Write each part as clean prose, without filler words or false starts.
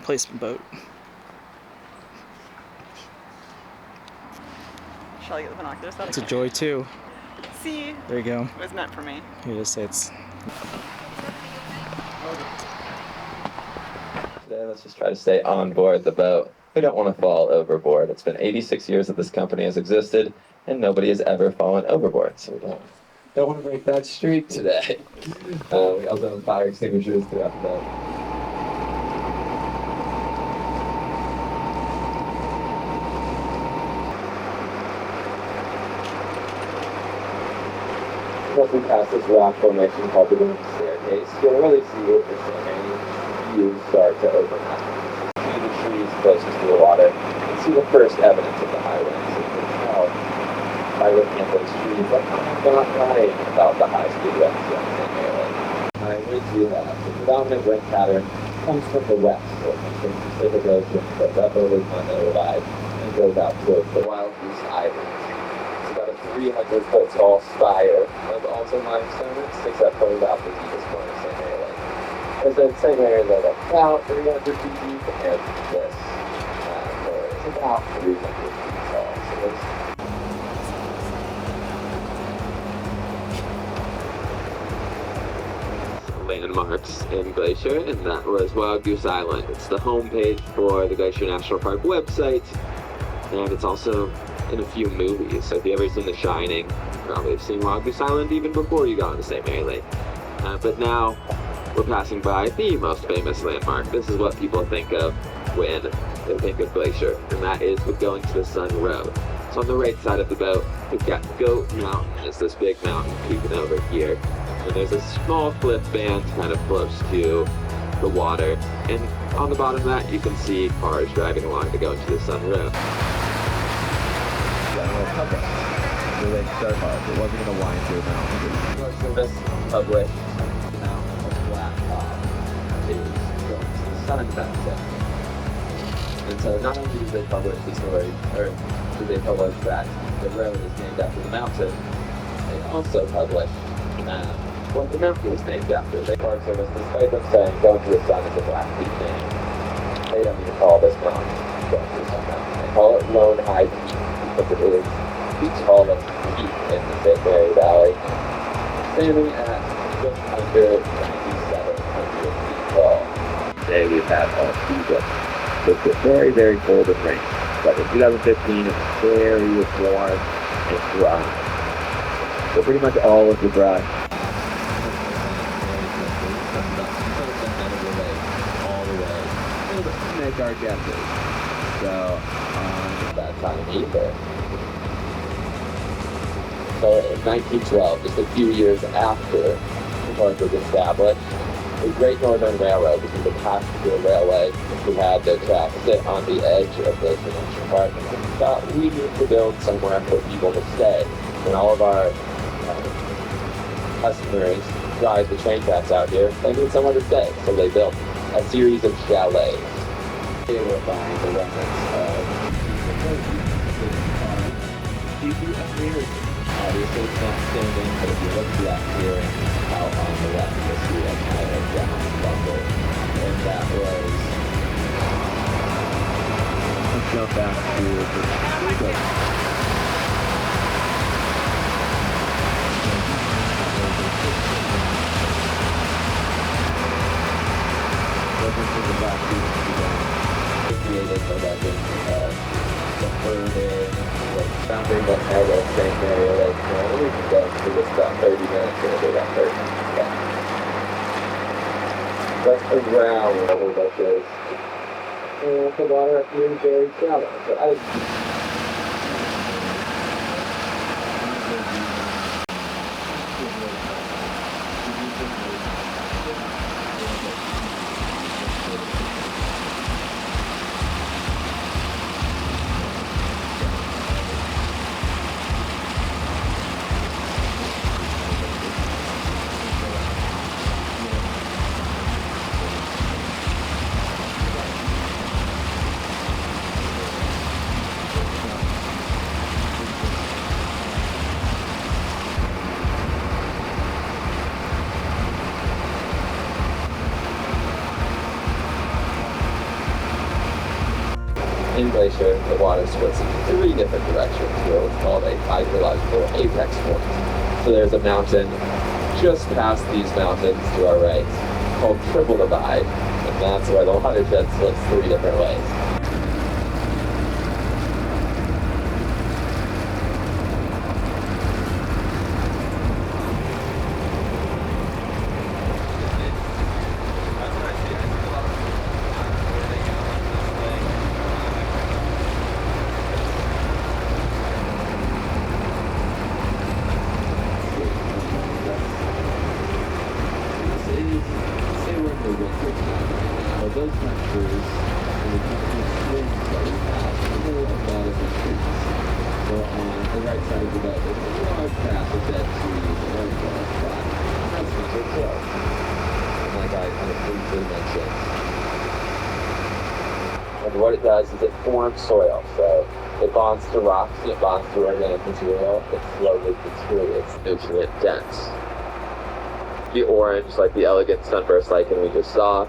replacement boat. Shall I get the binoculars out? It's a joy too. See? There you go. It was meant for me. You just say it's... Today, let's just try to stay on board the boat. We don't want to fall overboard. It's been 86 years that this company has existed, and nobody has ever fallen overboard, so we don't want to break that streak today. We also have fire extinguishers throughout the boat. Once we pass this rock formation called the Wind Staircase, you'll really see what the scenery views start to open up. See the trees closest to the water, and see the first evidence of the highway. So you can tell by looking at those trees that I'm not lying about the high-speed winds that high winds we have. The predominant wind pattern comes from the west, so it comes from the Pacific Ocean, goes up over the continental divide, and goes out towards the Wild Goose Island. 300-foot tall spire of also limestone that sticks up from about the deepest point of St. Mary Lake. There's that same area that about 300 feet deep, and this is about 300 feet tall. So landmarks in Glacier, and that was Wild Goose Island. It's the homepage for the Glacier National Park website, and it's also in a few movies. So if you've ever seen The Shining, you probably have seen Wild Goose Island even before you got into St. Mary Lake. But now we're passing by the most famous landmark. This is what people think of when they think of Glacier, and that is with going to the Sun Road. So on the right side of the boat, we've got Goat Mountain. It's this big mountain peeking over here. And there's a small cliff band kind of close to the water. And on the bottom of that, you can see cars driving along to go into the Sun Road. Public. So they start hard. It wasn't going to wind through a mountain. Service public mountain of flat top is going to the sun benefit. And so not only do they publish the story, or do they publish that the road is named after the mountain, they also publish what the mountain was named after. The Park Service, despite them saying going to the sun is a Blackfeet name, they don't even call this mountain going to the sun mountain. They call it Lone High Peak because it is the tallest peak in the St. Mary Valley, standing at just under 9,700 feet tall. Today we've had all season. It's been very, very cold and rainy. But in 2015 it's very warm and dry. So pretty much all of the brush all the way to make our guesses. So that time either. So in 1912, just a few years after the park was established, the Great Northern Railroad, which is a passenger railway, who had their tracks sit on the edge of the National Park, and we thought we need to build somewhere for people to stay. And all of our customers drive the train tracks out here, they need somewhere to stay, so they built a series of chalets. They were buying the remnants of obviously it's not standing, but if you look left here out on the left, you'll see a kind of down bumble. And that was... Let's go back to the speaker. Looking for the back to created the legend of the further founding the head of St. Mary Lake. We can go through this about 30 minutes, it'll be about 30 minutes. But around the whole bunch is the water up here is very shallow. So In Glacier, the water splits in 3 different directions where what's called a hydrological apex point. So there's a mountain just past these mountains to our right called Triple Divide, and that's where the watershed splits 3 different ways. Those temperatures and the temperature swings that we have really a lot of increase. So on the right side of the boat, there's a large patch of dead trees and everything like that. That's winter flow. And like I kind of briefly mentioned. And what it does is it forms soil. So it bonds to rocks, it bonds to organic material, it slowly deteriorates nutrient dense. The orange, like the elegant sunburst lichen we just saw,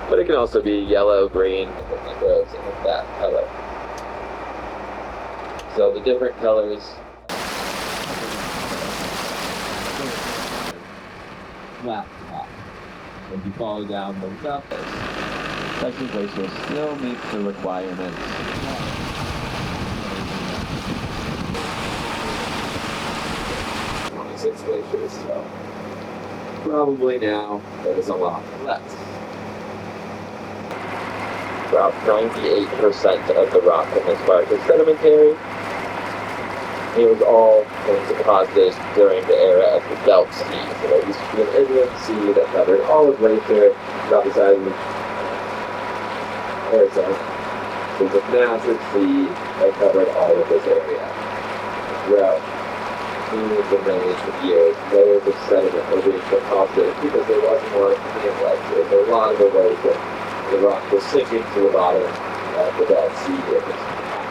but it can also be yellow, green, and it grows in that color. So the different colors flat top. If you follow down the left, Texas Glacier still meets the requirements. 26 glaciers, so probably now there's a lot left. About 98% of the rock in this park is sedimentary. It was all deposited during the era of the Belt Sea. So there used to be an inland sea that covered all of Glacier, about the size of Arizona. There's a massive sea that covered all of this area. Throughout millions and millions of years, layers of sediment were being deposited because there wasn't more in Glacier. There was a lot of erosion. The rock was sinking to the bottom of the Belt Sea and was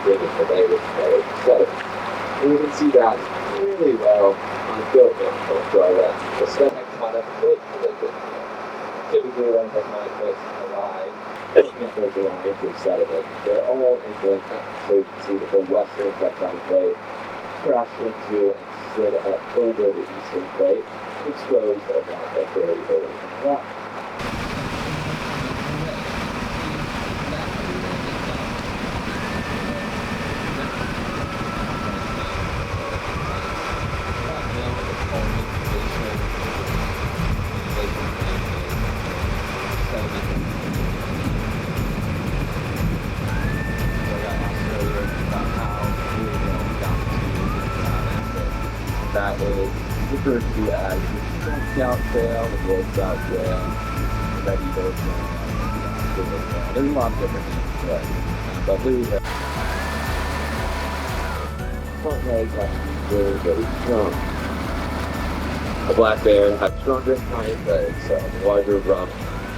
digging the layers of sediment. We can see that really well on built mountains to our left. The tectonic plate collision. Typically, when tectonic plates collide, there's lines of sediment. They're all in so you can see that the western tectonic plate crashed into and slid up over the eastern plate, exposed a lot of very old rock. That is referred to as the Scout Trail, the Boy Scout Trail, the Red Eagle Trail. There's a lot of different names to it. But the front legs have to be very, very strong. A black bear has stronger hind legs, so the larger rump,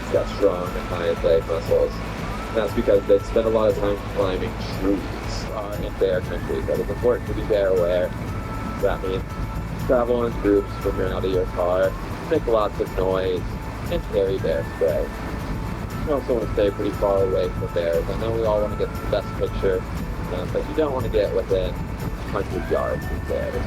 it's got strong hind leg muscles. And that's because they spend a lot of time climbing trees in bear country, so it's important to be bear aware. That means travel in groups when you're out of your car, make lots of noise, and carry bear spray. You also want to stay pretty far away from bears. I know we all want to get the best picture, but you don't want to get within 100 yards of bears.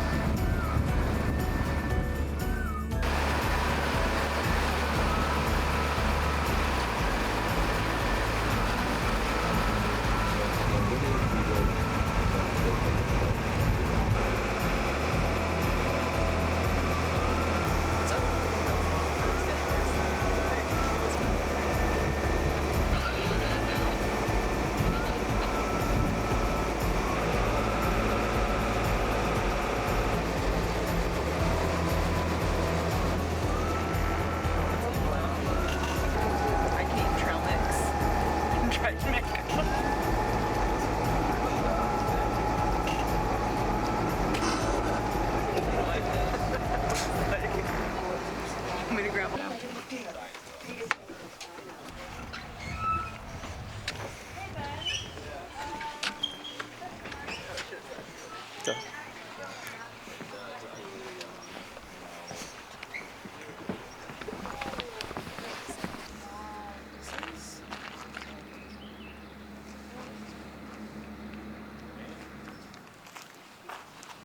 So